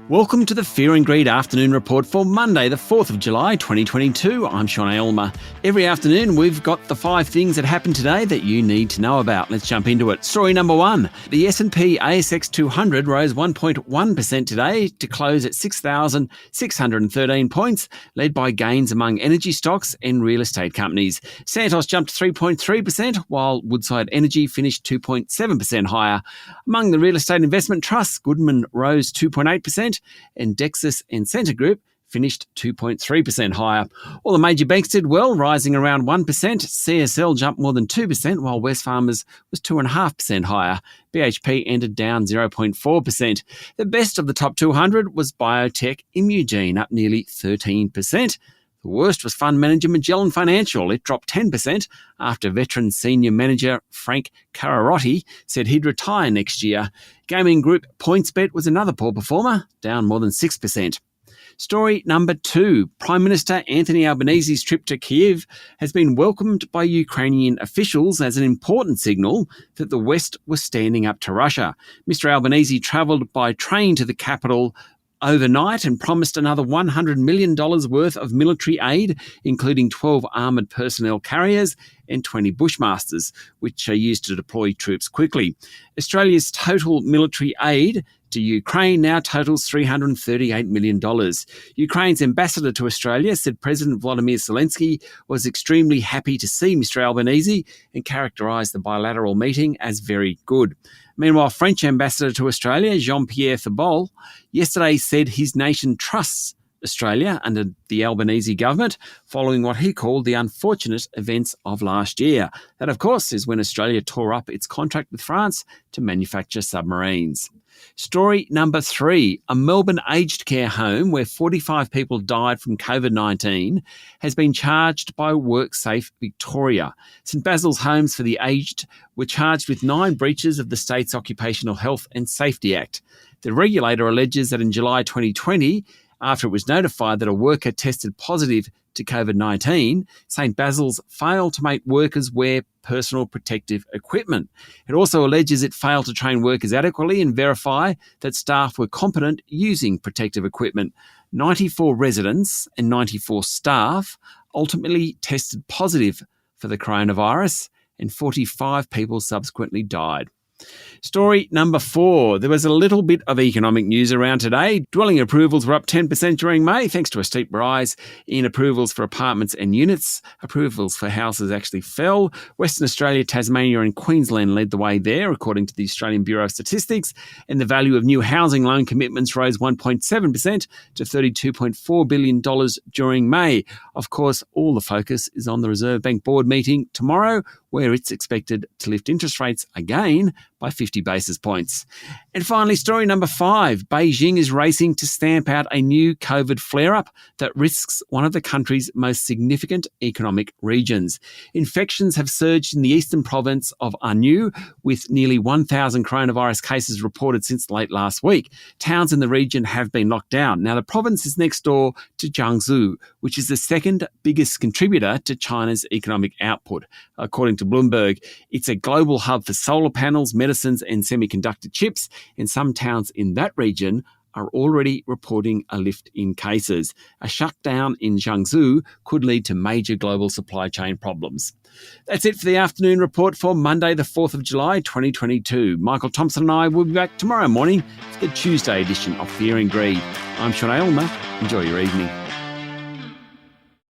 Welcome to the Fear and Greed Afternoon Report for Monday, the 4th of July, 2022. I'm Sean Aylmer. Every afternoon, we've got the 5 things that happened today that you need to know about. Let's jump into it. Story number 1. The S&P ASX 200 rose 1.1% today to close at 6,613 points, led by gains among energy stocks and real estate companies. Santos jumped 3.3%, while Woodside Energy finished 2.7% higher. Among the real estate investment trusts, Goodman rose 2.8%, and Dexus and Scentre Group finished 2.3% higher. All the major banks did well, rising around 1%. CSL jumped more than 2%, while Wesfarmers was 2.5% higher. BHP ended down 0.4%. The best of the top 200 was biotech Imugene, up nearly 13%. The worst was fund manager Magellan Financial. It dropped 10% after veteran senior manager Frank Cararotti said he'd retire next year. Gaming group PointsBet was another poor performer, down more than 6%. Story number 2. Prime Minister Anthony Albanese's trip to Kyiv has been welcomed by Ukrainian officials as an important signal that the West was standing up to Russia. Mr. Albanese travelled by train to the capital overnight and promised another $100 million worth of military aid, including 12 armoured personnel carriers and 20 Bushmasters, which are used to deploy troops quickly. Australia's total military aid to Ukraine now totals $338 million. Ukraine's ambassador to Australia said President Volodymyr Zelensky was extremely happy to see Mr. Albanese and characterised the bilateral meeting as very good. Meanwhile, French ambassador to Australia, Jean-Pierre Thebault, yesterday said his nation trusts Australia under the Albanese government following what he called the unfortunate events of last year. That, of course, is when Australia tore up its contract with France to manufacture submarines. Story number 3. A Melbourne aged care home where 45 people died from COVID-19 has been charged by WorkSafe Victoria. St Basil's Homes for the Aged were charged with 9 breaches of the state's Occupational Health and Safety Act. The regulator alleges that in July 2020, after it was notified that a worker tested positive to COVID-19, St Basil's failed to make workers wear personal protective equipment. It also alleges it failed to train workers adequately and verify that staff were competent using protective equipment. 94 residents and 94 staff ultimately tested positive for the coronavirus, and 45 people subsequently died. Story number 4. There was a little bit of economic news around today. Dwelling approvals were up 10% during May, thanks to a steep rise in approvals for apartments and units. Approvals for houses actually fell. Western Australia, Tasmania and Queensland led the way there, according to the Australian Bureau of Statistics. And the value of new housing loan commitments rose 1.7% to $32.4 billion during May. Of course, all the focus is on the Reserve Bank Board meeting tomorrow, where it's expected to lift interest rates again by 50 basis points. And finally, story number 5. Beijing is racing to stamp out a new COVID flare-up that risks one of the country's most significant economic regions. Infections have surged in the eastern province of Anhui, with nearly 1,000 coronavirus cases reported since late last week. Towns in the region have been locked down. Now, the province is next door to Jiangsu, which is the second biggest contributor to China's economic output. According to Bloomberg, it's a global hub for solar panels, medicines and semiconductor chips, and some towns in that region are already reporting a lift in cases. A shutdown in Jiangsu could lead to major global supply chain problems. That's it for the afternoon report for Monday, the 4th of July, 2022. Michael Thompson and I will be back tomorrow morning for the Tuesday edition of Fear and Greed. I'm Sean Aylmer. Enjoy your evening.